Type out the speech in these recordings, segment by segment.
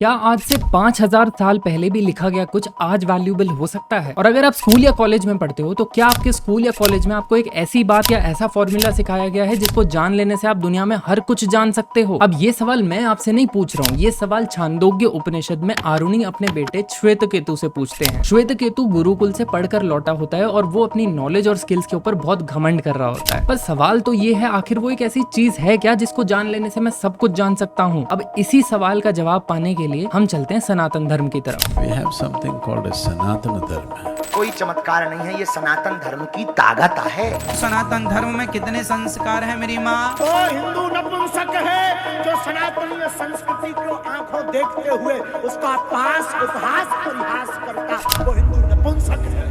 क्या आज से 5000 साल पहले भी लिखा गया कुछ आज वैल्यूएबल हो सकता है? और अगर आप स्कूल या कॉलेज में पढ़ते हो तो क्या आपके स्कूल या कॉलेज में आपको एक ऐसी बात या ऐसा फॉर्मूला सिखाया गया है जिसको जान लेने से आप दुनिया में हर कुछ जान सकते हो? अब ये सवाल मैं आपसे नहीं पूछ रहा हूँ, ये सवाल छांदोग्य उपनिषद में आरुणि अपने बेटे श्वेतकेतु से पूछते हैं। श्वेतकेतु गुरुकुल से पढ़कर लौटा होता है और वो अपनी नॉलेज और स्किल्स के ऊपर बहुत घमंड कर रहा होता है। पर सवाल तो ये है, आखिर वो एक ऐसी चीज है क्या जिसको जान लेने से मैं सब कुछ जान सकता हूँ? अब इसी सवाल का जवाब पाने के लिए हम चलते हैं सनातन धर्म की तरफ। We have something called as सनातन धर्म। कोई चमत्कार नहीं है, ये सनातन धर्म की ताकत है। सनातन धर्म में कितने संस्कार हैं मेरी माँ? तो हिंदू नपुंसक है जो सनातनीय संस्कृति को आंखों देखते हुए उसका पास उपहास परिहास करता, वो हिंदू नपुंसक है।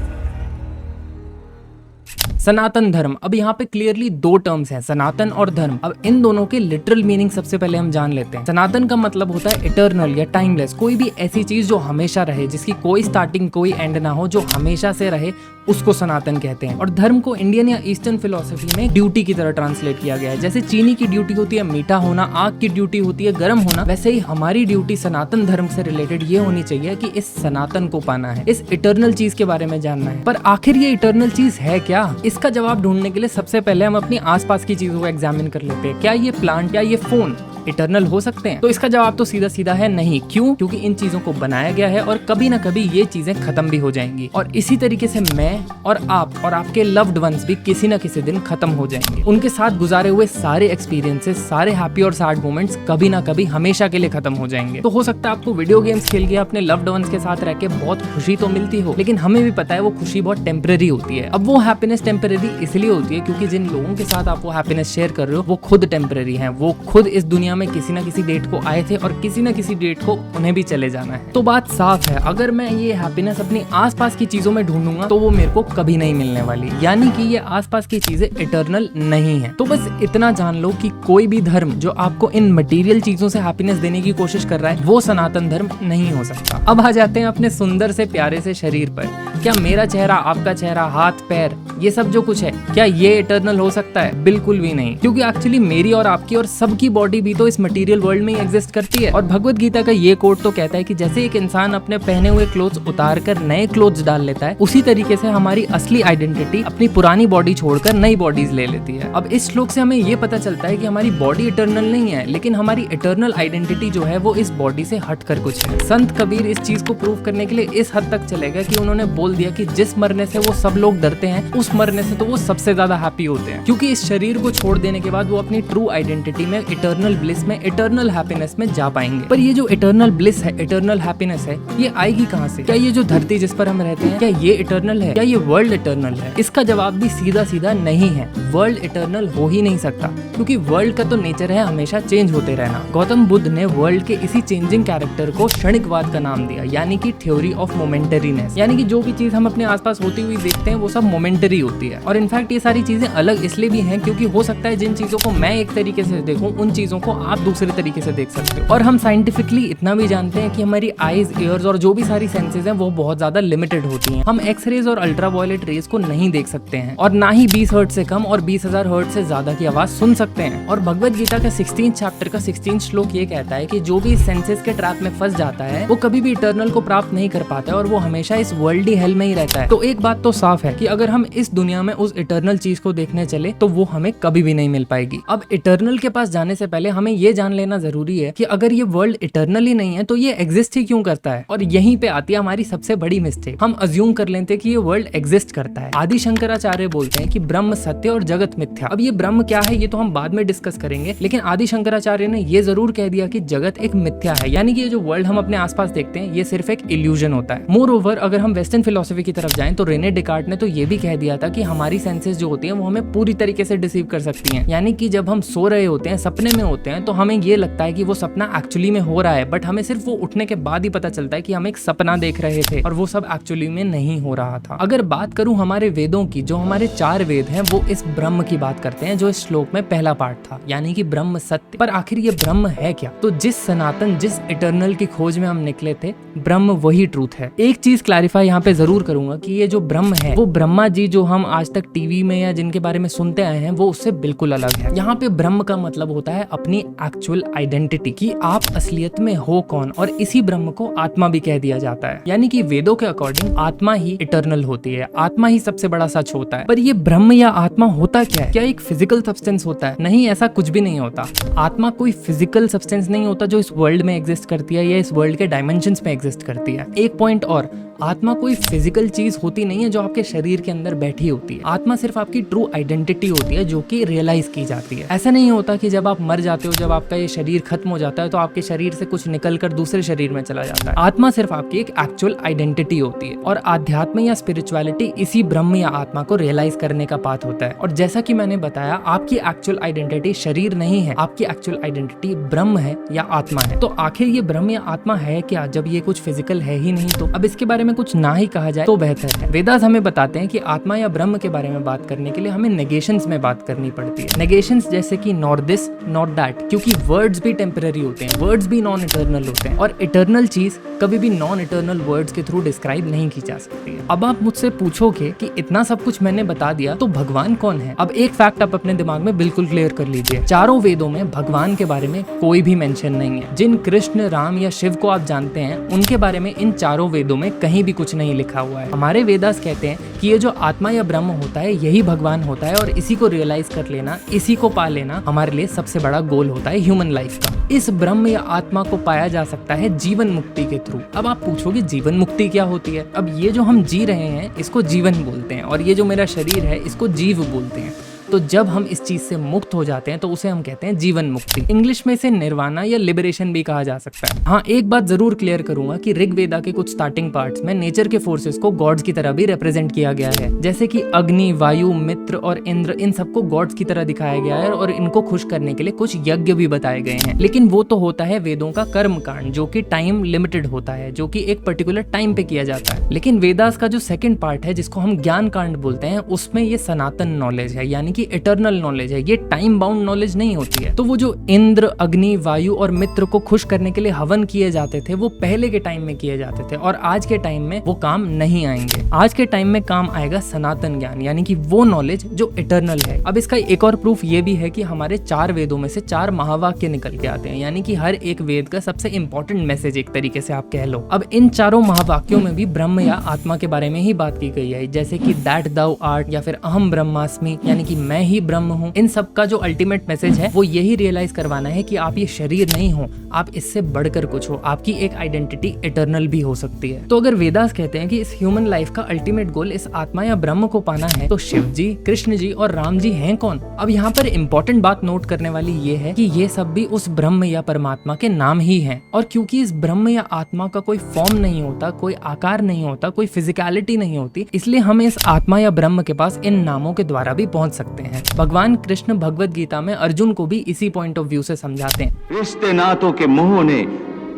सनातन धर्म, अब यहाँ पे क्लियरली दो टर्म्स हैं, सनातन और धर्म। अब इन दोनों के लिटरल मीनिंग सबसे पहले हम जान लेते हैं। सनातन का मतलब होता है इटर्नल या टाइमलेस, कोई भी ऐसी चीज जो हमेशा रहे, जिसकी कोई स्टार्टिंग कोई एंड ना हो, जो हमेशा से रहे, उसको सनातन कहते हैं। और धर्म को इंडियन या ईस्टर्न फिलोसफी में ड्यूटी की तरह ट्रांसलेट किया गया है। जैसे चीनी की ड्यूटी होती है मीठा होना, आग की ड्यूटी होती है गर्म होना, वैसे ही हमारी ड्यूटी सनातन धर्म से रिलेटेड ये होनी चाहिए कि इस सनातन को पाना है, इस इटर्नल चीज के बारे में जानना है। पर आखिर ये इटर्नल चीज है क्या? इसका जवाब ढूंढने के लिए सबसे पहले हम अपनी आसपास की चीजों को एग्जामिन कर लेते हैं। क्या ये प्लांट या ये फोन इटर्नल हो सकते हैं? तो इसका जवाब तो सीधा सीधा है नहीं। क्यों? क्योंकि इन चीजों को बनाया गया है और कभी ना कभी ये चीजें खत्म भी हो जाएंगी। और इसी तरीके से मैं और आप और आपके लव्ड वंस भी किसी न किसी दिन खत्म हो जाएंगे। उनके साथ गुजारे हुए सारे एक्सपीरियंसेस, सारे हैप्पी और सैड मोमेंट्स कभी ना कभी हमेशा के लिए खत्म हो जाएंगे। तो हो सकता है आपको वीडियो गेम्स खेल के अपने लव्ड वंस के साथ रह के बहुत खुशी तो मिलती हो, लेकिन हमें भी पता है वो खुशी बहुत टेम्पररी होती है। अब वो हैप्पीनेस टेम्पररी इसलिए होती है क्योंकि जिन लोगों के साथ आप वो हैप्पीनेस शेयर कर रहे हो वो खुद टेम्पररी हैं। वो खुद इस दुनिया में किसी न किसी डेट को आए थे और किसी न किसी डेट को उन्हें भी चले जाना है। तो बात साफ है, अगर मैं ये हैप्पीनेस अपनी आसपास की चीजों में ढूंढूंगा तो वो मेरे को कभी नहीं मिलने वाली, यानी कि ये आसपास की चीजें इटर्नल नहीं है। तो बस इतना जान लो कि कोई भी धर्म जो आपको इन मटेरियल चीजों से हैप्पीनेस देने की कोशिश कर रहा है वो सनातन धर्म नहीं हो सकता। अब आ जाते हैं अपने सुंदर से प्यारे से शरीर पर। क्या मेरा चेहरा, आपका चेहरा, हाथ पैर, ये सब जो कुछ है, क्या ये इटर्नल हो सकता है? बिल्कुल भी नहीं, क्योंकि एक्चुअली मेरी और आपकी और सबकी बॉडी भी तो इस मटेरियल वर्ल्ड में ही एग्जिस्ट करती है। और भगवत गीता का ये कोट तो कहता है कि जैसे एक इंसान अपने पहने हुए क्लोथ्स उतार कर नए क्लोथ्स डाल लेता है, उसी तरीके से हमारी असली आइडेंटिटी अपनी पुरानी बॉडी छोड़कर नई बॉडीज ले लेती है। अब इस श्लोक से हमें ये पता चलता है कि हमारी बॉडी इटर्नल नहीं है, लेकिन हमारी इटर्नल आइडेंटिटी जो है वो इस बॉडी से हटकर कुछ है। संत कबीर इस चीज को प्रूव करने के लिए इस हद तक चले गए कि उन्होंने बोल दिया कि जिस मरने से वो सब लोग डरते हैं, उस मरने से तो वो सबसे ज्यादा हैप्पी होते हैं, क्योंकि इस शरीर को छोड़ देने के बाद वो अपनी ट्रू आइडेंटिटी में, इटर्नल ब्लिस में, इटर्नल हैप्पीनेस में जा पाएंगे। पर ये जो इटर्नल ब्लिस है, इटर्नल हैप्पीनेस है, ये आएगी कहाँ से? क्या ये जो धरती जिस पर हम रहते हैं, क्या ये इटर्नल है? क्या ये वर्ल्ड इटर्नल है? इसका जवाब भी सीधा सीधा नहीं है। वर्ल्ड इटर्नल हो ही नहीं सकता, क्योंकि वर्ल्ड का तो नेचर है हमेशा चेंज होते रहना। गौतम बुद्ध ने वर्ल्ड के इसी चेंजिंग कैरेक्टर को क्षणिकवाद का नाम दिया, यानी कि थ्योरी ऑफ मोमेंटरीनेस, यानी कि जो भी चीज हम अपने आसपास होती हुई देखते हैं वो सब मोमेंटरी होती है। और इनफैक्ट ये सारी चीजें अलग इसलिए भी हैं क्योंकि हो सकता है जिन चीजों को मैं एक तरीके से देखूं, उन चीजों को आप दूसरे तरीके से देख सकते हो। और हम साइंटिफिकली इतना भी जानते हैं कि हमारी आईज, ईयर्स और जो भी सारी सेंसेस हैं वो बहुत ज्यादा लिमिटेड होती हैं। हम एक्सरेज और अल्ट्रावायलेट रेज को नहीं देख सकते हैं, और ना ही 20 हर्ट्ज से कम और 20,000 हर्ट्ज से ज्यादा की आवाज सुन सकते हैं। और भगवत गीता का 16 चैप्टर का 16 श्लोक ये कहता है कि जो भी सेंसेस के ट्रैप में फंस जाता है वो कभी भी इटर्नल को प्राप्त नहीं कर पाता है और वो हमेशा इस वर्ल्डी हेल में ही रहता है। तो एक बात तो साफ है कि अगर हम इस दुनिया में उस इटर्नल चीज को देखने चले तो वो हमें कभी भी नहीं मिल पाएगी। अब इटर्नल के पास जाने से पहले हमें ये जान लेना जरूरी है कि अगर ये वर्ल्ड इटर्नल ही नहीं है तो ये एग्जिस्ट ही क्यों करता है। और यहीं पे आती है हमारी सबसे बड़ी मिस्टेक। हम अज्यूम कर लेते हैं कि ये वर्ल्ड एग्जिस्ट करता है। आदि शंकराचार्य बोलते हैं कि ब्रह्म सत्य और जगत मिथ्या। अब ये ब्रह्म क्या है ये तो हम बाद में डिस्कस करेंगे, लेकिन आदि शंकराचार्य ने ये जरूर कह दिया कि जगत एक मिथ्या है, यानी कि ये जो वर्ल्ड हम अपने आसपास देखते हैं ये सिर्फ एक इल्यूजन होता है। मोर ओवर, अगर हम वेस्टर्न फिलोसफी की तरफ जाएं तो रेने डेकार्ट ने तो ये भी कह दिया था कि हमारी सेंसेस जो होती हैं वो हमें पूरी तरीके से डिसीव कर सकती हैं, यानी कि जब हम सो रहे होते हैं, सपने में होते हैं, तो हमें ये लगता है कि वो सपना एक्चुअली में हो रहा है, बट हमें सिर्फ वो उठने के बाद ही पता चलता है कि हम एक सपना देख रहे थे और वो सब एक्चुअली में नहीं हो रहा था। अगर बात करूं हमारे वेदों की, जो हमारे 4 वेद हैं वो इस ब्रह्म की बात करते हैं जो इस श्लोक में पहला पार्ट था, यानी कि ब्रह्म सत्य। पर आखिर ये ब्रह्म है क्या? तो जिस सनातन, जिस इटर्नल की खोज में हम निकले थे, ब्रह्म वही ट्रूथ है। एक चीज क्लैरिफाई यहाँ पे जरूर करूंगा कि ये जो ब्रह्म है वो ब्रह्मा जी जो हम आज तक टीवी में या जिनके बारे में सुनते आए हैं वो उससे बिल्कुल अलग है। यहाँ पे ब्रह्म का मतलब होता है अपनी एक्चुअल आइडेंटिटी, कि आप असलियत में हो कौन, और इसी ब्रह्म को आत्मा भी कह दिया जाता है। यानी कि वेदों के अकॉर्डिंग आत्मा ही इटर्नल होती है, आत्मा ही सबसे बड़ा सच होता है। पर ये ब्रह्म या आत्मा होता क्या है? क्या एक फिजिकल सब्सटेंस होता है? नहीं, ऐसा कुछ भी नहीं होता। आत्मा कोई फिजिकल सब्सटेंस नहीं होता जो इस वर्ल्ड में एग्जिस्ट करती है या इस वर्ल्ड के डायमेंशंस में एग्जिस्ट करती है। एक पॉइंट और, आत्मा कोई फिजिकल चीज होती नहीं है जो आपके शरीर के अंदर बैठी होती है। आत्मा सिर्फ आपकी ट्रू आइडेंटिटी होती है जो कि रियलाइज की जाती है। ऐसा नहीं होता कि जब आप मर जाते हो, जब आपका ये शरीर खत्म हो जाता है तो आपके शरीर से कुछ निकल कर दूसरे शरीर में चला जाता है। आत्मा सिर्फ आपकी एक एक्चुअल आइडेंटिटी होती है, और आध्यात्म या स्पिरिचुअलिटी इसी ब्रह्म या आत्मा को रियलाइज करने का पाथ होता है। और जैसा कि मैंने बताया, आपकी एक्चुअल आइडेंटिटी शरीर नहीं है, आपकी एक्चुअल आइडेंटिटी ब्रह्म है या आत्मा है। तो आखिर ये ब्रह्म या आत्मा है क्या, जब ये कुछ फिजिकल है ही नहीं? तो अब इसके बारे में कुछ ना ही कहा जाए तो बेहतर है। वेदास हमें बताते हैं कि आत्मा या ब्रह्म के बारे में बात करने के लिए हमें नेगेशंस में बात करनी पड़ती है। नेगेशंस जैसे कि नॉट दिस नॉट दैट, क्योंकि वर्ड्स भी टेम्पररी होते हैं, वर्ड्स भी नॉन इटर्नल होते हैं, और इटर्नल चीज कभी भी नॉन इटर्नल वर्ड्स के थ्रू डिस्क्राइब नहीं की जा सकती है। अब आप मुझसे पूछोगे कि इतना सब कुछ मैंने बता दिया तो भगवान कौन है? अब एक फैक्ट आप अपने दिमाग में बिल्कुल क्लियर कर लीजिए, चारों वेदों में भगवान के बारे में कोई भी मेंशन नहीं है। जिन कृष्ण, राम या शिव को आप जानते हैं उनके बारे में इन चारों वेदों में कहीं भी कुछ नहीं लिखा हुआ है। हमारे वेदास कहते हैं कि ये जो आत्मा या ब्रह्म होता है यही भगवान होता है, और इसी को रियलाइज कर लेना, इसी को पा लेना हमारे लिए सबसे बड़ा गोल होता है ह्यूमन लाइफ का। इस ब्रह्म या आत्मा को पाया जा सकता है जीवन मुक्ति के थ्रू। अब आप पूछोगे जीवन मुक्ति क्या होती है? अब ये जो हम जी रहे हैं इसको जीवन बोलते हैं, और ये जो मेरा शरीर है इसको जीव बोलते हैं। तो जब हम इस चीज से मुक्त हो जाते हैं तो उसे हम कहते हैं जीवन मुक्ति। इंग्लिश में इसे निर्वाणा या लिबरेशन भी कहा जा सकता है। हाँ, एक बात जरूर क्लियर करूंगा कि ऋग्वेदा के कुछ स्टार्टिंग पार्ट्स में नेचर के फोर्सेस को गॉड्स की तरह भी रिप्रेजेंट किया गया है, जैसे कि अग्नि, वायु, मित्र और इंद्र, इन सबको गॉड्स की तरह दिखाया गया है, और इनको खुश करने के लिए कुछ यज्ञ भी बताए गए हैं। लेकिन वो तो होता है वेदों का कर्म कांड, जो कि टाइम लिमिटेड होता है, जो कि एक पर्टिकुलर टाइम पे किया जाता है। लेकिन वेदास का जो सेकंड पार्ट है, जिसको हम ज्ञान कांड बोलते हैं, उसमें ये सनातन नॉलेज है, यानी कि इटर्नल नॉलेज है। ये टाइम बाउंड नॉलेज नहीं होती है। तो वो जो इंद्र, अग्नि, वायु और मित्र को खुश करने के लिए हवन किए जाते थे, वो पहले के टाइम में किए जाते थे, और आज के टाइम में वो काम नहीं आएंगे। आज के टाइम में काम आएगा सनातन ज्ञान, यानी कि वो नॉलेज जो इटर्नल है। अब इसका एक और प्रूफ ये भी है कि हमारे 4 वेदों में से 4 महावाक्य निकल के आते हैं, यानी कि हर एक वेद का सबसे इंपॉर्टेंट मैसेज एक तरीके से आप कह लो। अब इन चारों महावाक्यों में भी ब्रह्म या आत्मा के बारे में ही बात की गई है, जैसे कि दैट दाउ आर्ट, या फिर अहम ब्रह्मास्मि, यानी कि मैं ही ब्रह्म हूँ। इन सब का जो अल्टीमेट मैसेज है वो यही रियलाइज करवाना है कि आप ये शरीर नहीं हो, आप इससे बढ़कर कुछ हो, आपकी एक आइडेंटिटी इटर्नल भी हो सकती है। तो अगर वेदास कहते हैं कि इस ह्यूमन लाइफ का अल्टीमेट गोल इस आत्मा या ब्रह्म को पाना है, तो शिव जी, कृष्ण जी और राम जी हैं कौन? अब यहाँ पर इंपॉर्टेंट बात नोट करने वाली ये है कि ये सब भी उस ब्रह्म या परमात्मा के नाम ही हैं, और क्योंकि इस ब्रह्म या आत्मा का कोई फॉर्म नहीं होता, कोई आकार नहीं होता, कोई फिजिकलिटी नहीं होती, इसलिए हम इस आत्मा या ब्रह्म के पास इन नामों के द्वारा भी पहुंच सकते हैं। भगवान कृष्ण भगवद गीता में अर्जुन को भी इसी पॉइंट ऑफ व्यू से समझाते हैं। रिश्ते नातों के मोह ने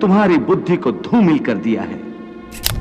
तुम्हारी बुद्धि को धूमिल कर दिया है।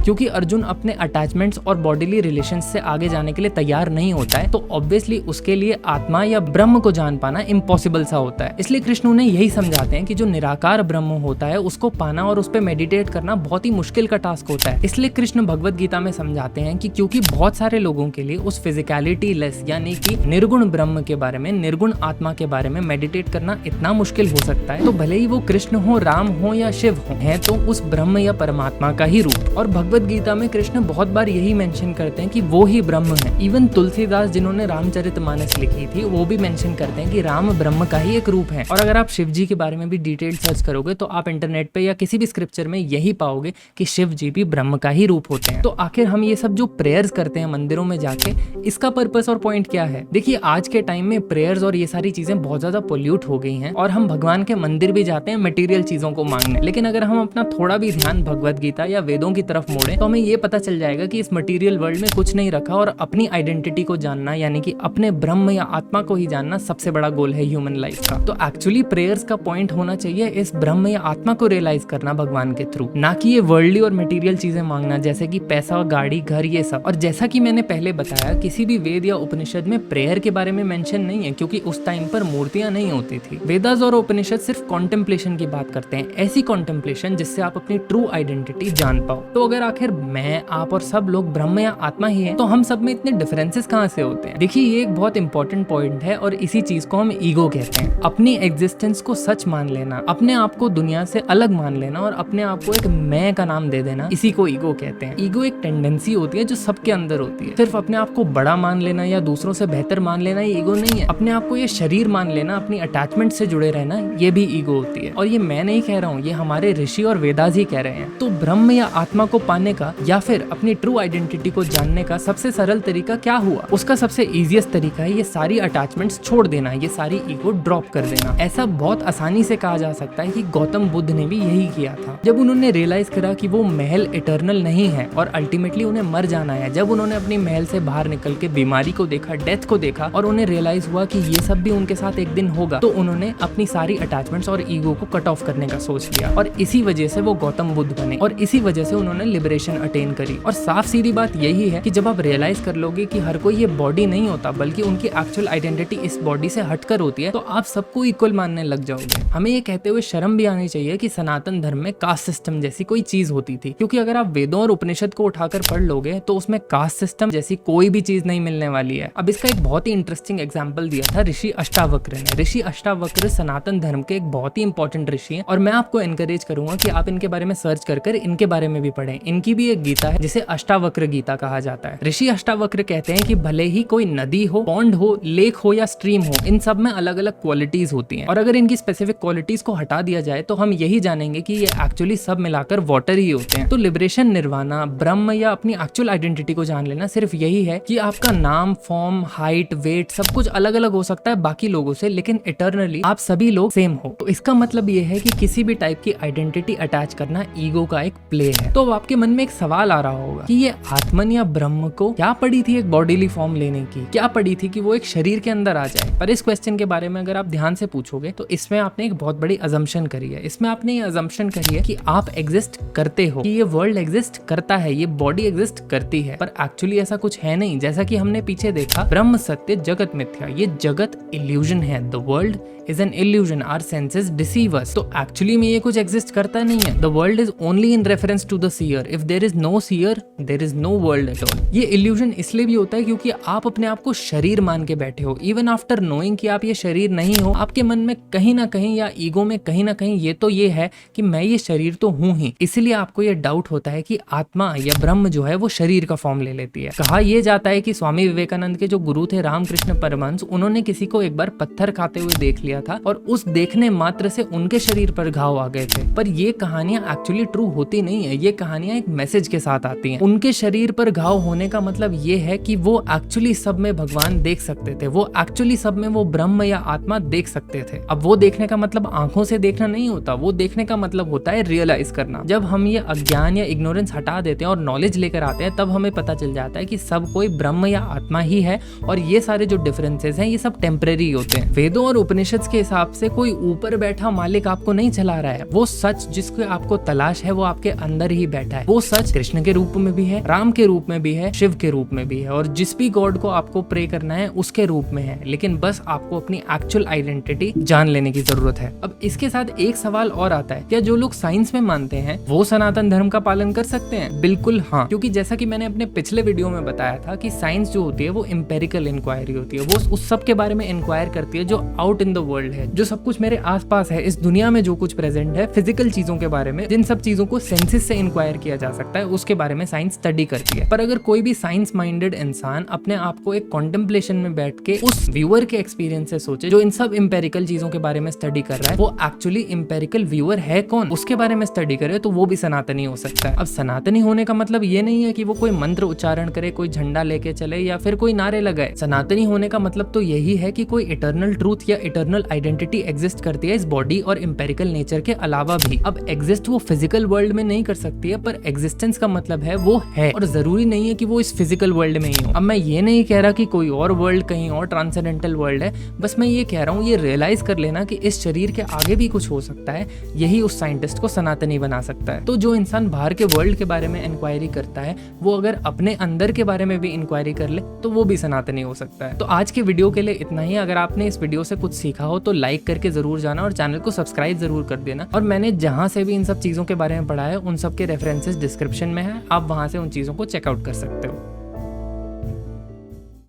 क्योंकि अर्जुन अपने अटैचमेंट्स और बॉडीली रिलेशंस से आगे जाने के लिए तैयार नहीं होता है, तो ऑब्वियसली उसके लिए आत्मा या ब्रह्म को जान पाना इम्पॉसिबल सा होता है। इसलिए कृष्ण उन्हें यही समझाते हैं कि जो निराकार ब्रह्म होता है उसको पाना और उस पर मेडिटेट करना बहुत ही मुश्किल का टास्क होता है। इसलिए कृष्ण भगवद गीता में समझाते हैं कि क्योंकि बहुत सारे लोगों के लिए उस फिजिकलिटी लेस, यानी कि निर्गुण ब्रह्म के बारे में, निर्गुण आत्मा के बारे में मेडिटेट करना इतना मुश्किल हो सकता है, तो भले ही वो कृष्ण हो, राम हो या शिव हो, है तो उस ब्रह्म या परमात्मा का ही रूप। और भगवद गीता में कृष्ण बहुत बार यही मेंशन करते हैं कि वो ही ब्रह्म है। इवन तुलसीदास जिन्होंने रामचरितमानस लिखी थी, वो भी मेंशन करते हैं कि राम ब्रह्म का ही एक रूप है। और अगर आप शिव जी के बारे में भी डिटेल सर्च करोगे तो आप इंटरनेट पे या किसी भी स्क्रिप्चर में यही पाओगे कि शिव जी भी ब्रह्म का ही रूप होते हैं। तो आखिर हम ये सब जो प्रेयर्स करते हैं मंदिरों में जाके, इसका पर्पस और पॉइंट क्या है? देखिए, आज के टाइम में प्रेयर्स और ये सारी चीजें बहुत ज्यादा पोल्यूट हो गई हैं, और हम भगवान के मंदिर भी जाते हैं मटेरियल चीजों को मांगने। लेकिन अगर हम अपना थोड़ा भी ध्यान भगवद गीता या वेदों की तरफ मोड़े तो हमें ये पता चल जाएगा कि इस मटेरियल वर्ल्ड में कुछ नहीं रखा, और अपनी आइडेंटिटी को जानना, यानी कि अपने ब्रह्म या आत्मा को ही जानना सबसे बड़ा गोल है ह्यूमन लाइफ का। तो एक्चुअली प्रेयर्स का पॉइंट होना चाहिए इस ब्रह्म या आत्मा को रियलाइज करना भगवान के थ्रू, ना कि ये वर्ल्डली और मटेरियल चीजें मांगना, जैसे कि पैसा, गाड़ी, घर, ये सब। और जैसा कि मैंने पहले बताया, किसी भी वेद या उपनिषद में प्रेयर के बारे में मेंशन नहीं है, क्योंकि उस टाइम पर मूर्तियां नहीं होती थी। वेदास और उपनिषद सिर्फ कॉन्टेम्पलेशन की बात करते हैं, ऐसी कॉन्टेम्पलेशन जिससे आप अपनी ट्रू आइडेंटिटी जान पाओ। तो अगर आखिर मैं, आप और सब लोग ब्रह्म या आत्मा ही है, तो हम सब में इतने डिफरेंसेस कहाँ से होते हैं? देखिए ये एक बहुत इंपॉर्टेंट पॉइंट है और इसी चीज को हम ईगो कहते हैं। अपनी एग्जिस्टेंस को सच मान लेना, अपने आप को दुनिया से अलग मान लेना और अपने आप को एक मैं का नाम दे देना, इसी को ईगो कहते हैं। ईगो एक टेंडेंसी होती है जो सबके अंदर होती है। सिर्फ अपने आप को बड़ा मान लेना या दूसरों से बेहतर मान लेना ये ईगो नहीं है। अपने आप को ये शरीर मान लेना, अपनी अटैचमेंट से जुड़े रहना, ये भी ईगो होती है। और ये मैं नहीं कह रहा हूँ, ये हमारे ऋषि और वेदास ही कह रहे हैं। तो ब्रह्म या आत्मा को पाने का या फिर अपनी ट्रू आइडेंटिटी को जानने का सबसे सरल तरीका क्या हुआ? उसका सबसे इजीएस्ट तरीका है ये सारी अटैचमेंट्स छोड़ देना, ये सारी ईगो ड्रॉप कर देना। ऐसा बहुत आसानी से कहा जा सकता है कि गौतम बुद्ध ने भी यही किया था। जब उन्होंने रियलाइज करा कि वो महल इटर्नल नहीं है और अल्टीमेटली उन्हें मर जाना है, जब उन्होंने अपनी महल से बाहर निकल के बीमारी को देखा, डेथ को देखा और उन्हें रियलाइज हुआ कि ये सब भी उनके साथ एक दिन होगा, तो उन्होंने अपनी सारी अटैचमेंट्स और ईगो को कट ऑफ करने का सोच लिया और इसी वजह से वो गौतम बुद्ध बने और इसी वजह से उन्होंने लिबरेशन अटेन करी। और साफ सीधी बात यही है कि जब आप रियलाइज कर लोगे कि हर कोई ये बॉडी नहीं होता बल्कि उनकी एक्चुअल आइडेंटिटी इस बॉडी से हटकर होती है, तो आप सबको इक्वल मानने लग जाओगे। हमें ये कहते हुए शर्म भी आनी चाहिए कि सनातन धर्म में कास्ट सिस्टम जैसी कोई चीज होती थी, क्योंकि अगर आप वेदों और उपनिषद को उठाकर पढ़ लोगे तो उसमें कास्ट सिस्टम जैसी कोई भी चीज नहीं मिलने वाली है। अब इसका एक बहुत ही इंटरेस्टिंग एग्जांपल दिया था ऋषि अष्टावक्र ने। ऋषि अष्टावक्र सनातन धर्म के एक बहुत ही इंपॉर्टेंट ऋषि हैं और मैं आपको एनकरेज करूंगा कि आप इनके बारे में सर्च कर इनके बारे में भी पढ़ें। इनकी भी एक गीता है जिसे अष्टावक्र गीता कहा जाता है। ऋषि अष्टावक्र कहते हैं कि भले ही कोई नदी हो, पॉन्ड हो, लेक हो या स्ट्रीम हो, इन सब में अलग अलग क्वालिटीज होती हैं और अगर इनकी स्पेसिफिक क्वालिटीज को हटा दिया जाए तो हम यही जानेंगे कि ये एक्चुअली सब मिलाकर वाटर ही होते हैं। तो लिबरेशन, निर्वाणा, ब्रह्म या अपनी एक्चुअल आइडेंटिटी को जान लेना सिर्फ यही है कि आपका नाम, फॉर्म, हाइट, वेट सब कुछ अलग अलग हो सकता है बाकी लोगों से, लेकिन इटर्नली आप सभी लोग सेम हो। तो इसका मतलब ये है कि किसी भी टाइप की आइडेंटिटी अटैच करना ईगो का एक प्ले है। तो अब आपके मन में एक सवाल आ रहा होगा कि ये आत्मन या ब्रह्म को क्या पड़ी थी एक बॉडीली फॉर्म लेने की, क्या पड़ी थी कि वो एक शरीर के अंदर आ जाए? पर इस क्वेश्चन के बारे में अगर आप ध्यान से पूछोगे तो इसमें आपने एक बहुत बड़ी अजम्पशन करी है। इसमें आपने ये अजम्पशन करी है कि आप एग्जिस्ट करते हो, कि ये वर्ल्ड एग्जिस्ट करता है, ये बॉडी एग्जिस्ट करती है, पर एक्चुअली ऐसा कुछ है नहीं। जैसा कि हमने पीछे देखा, ब्रह्म सत्य, जगत मिथ्या, ये जगत इल्यूजन है। The world is an illusion, our senses deceive us। तो एक्चुअली में ये कुछ एग्जिस्ट करता नहीं है। The world is only in reference to the seer। If there is no seer, there is no world at all। ये illusion इसलिए भी होता है क्योंकि आप अपने आप को शरीर मान के बैठे हो। इवन आफ्टर नोइंग कि आप ये शरीर नहीं हो, आपके मन में कहीं ना कहीं या ईगो में कहीं ना कहीं ये तो ये है कि मैं ये शरीर तो हूँ ही। इसलिए आपको ये डाउट होता है कि आत्मा या ब्रह्म जो है वो शरीर का फॉर्म ले लेती है। कहा यह जाता है कि स्वामी विवेकानंद के जो गुरु थे रामकृष्ण परमहंस, उन्होंने किसी को एक बार पत्थर खाते हुए देख लिया था और उस देखने मात्र से उनके शरीर पर घाव आ गए थे। पर ये कहानियां एक्चुअली ट्रू होती नहीं है। ये कहानियां एक मैसेज के साथ आती हैं। उनके शरीर पर घाव होने का मतलब ये है कि वो एक्चुअली सब में भगवान देख सकते थे, वो एक्चुअली सब में वो ब्रह्म या आत्मा देख सकते थे। अब वो देखने का मतलब आंखों से देखना नहीं होता, वो देखने का मतलब होता है रियलाइज करना। जब हम ये अज्ञान या इग्नोरेंस हटा देते हैं और नॉलेज लेकर आते हैं, तब हमें पता चल जाता है कि सब कोई ब्रह्म या आत्मा ही है और ये सारे जो डिफरेंसेस हैं ये सब टेम्परेरी होते हैं। वेदों और उपनिषद के हिसाब से कोई ऊपर बैठा मालिक आपको नहीं चला रहा है। वो सच जिसको आपको तलाश है वो आपके अंदर ही बैठा है। वो सच कृष्ण के रूप में भी है, राम के रूप में भी है, शिव के रूप में भी है और जिस भी गॉड को आपको प्रे करना है उसके रूप में है। लेकिन बस आपको अपनी एक्चुअल आइडेंटिटी जान लेने की जरूरत है। अब इसके साथ एक सवाल और आता है, क्या जो लोग साइंस में मानते हैं वो सनातन धर्म का पालन कर सकते हैं? बिल्कुल हाँ, क्योंकि जैसा कि मैंने अपने पिछले वीडियो में बताया था कि साइंस जो होती है वो एम्पेरिकल इंक्वायरी होती है। वो उस सब के बारे में इंक्वायर करती है जो आउट इन द वर्ल्ड है, जो सब कुछ मेरे आसपास है, इस दुनिया में जो कुछ प्रेजेंट है, फिजिकल चीजों के बारे में, जिन सब चीजों को सेंसेस से इंक्वायर किया जा सकता है, उसके बारे में साइंस स्टडी करती है। पर अगर कोई भी साइंस माइंडेड इंसान अपने आप को एक कॉन्टेम्पलेशन में बैठ के उस व्यूअर के एक्सपीरियंस से सोचे जो इन सब इंपेरिकल चीजों के बारे में स्टडी कर रहा है, वो एक्चुअली इंपेरिकल व्यूअर है कौन, उसके बारे में स्टडी करे, तो वो भी सनातनी हो सकता है। अब सनातनी होने का मतलब ये नहीं है कि वो कोई मंत्र उच्चारण करे, कोई झंडा लेके चले या फिर कोई नारे लगाए। सनातनी होने का मतलब तो यही है कि कोई इटर्नल ट्रूथ या इटर्नल आइडेंटिटी एग्जिस्ट करती है इस बॉडी और इंपेरिकल नेचर के अलावा भी। अब एग्जिस्ट वो फिजिकल वर्ल्ड में नहीं कर सकती है, पर एग्जिस्टेंस का मतलब है वो है और जरूरी नहीं है कि वो इस फिजिकल वर्ल्ड में ही हो। अब मैं ये नहीं कह रहा कि कोई और वर्ल्ड कहीं और ट्रांसेंडेंटल वर्ल्ड है, बस मैं ये कह रहा हूँ ये रियलाइज कर लेना कि इस शरीर के आगे भी कुछ हो सकता है। यही उस साइंटिस्ट को सनातनी बना सकता है। तो जो इंसान बाहर के वर्ल्ड के बारे में इंक्वायरी करता है, वो अगर अपने अंदर के बारे में भी इंक्वायरी कर ले तो वो भी सनातनी हो सकता है। तो आज के वीडियो के लिए इतना ही। अगर आपने इस वीडियो से कुछ सीखा हो तो लाइक करके जरूर जाना और चैनल को सब्सक्राइब जरूर कर देना। और मैंने जहां से भी इन सब चीजों के बारे में पढ़ा है उन सब के रेफरेंसेस डिस्क्रिप्शन में है, आप वहाँ से उन चीज़ों को चेकआउट कर सकते हो।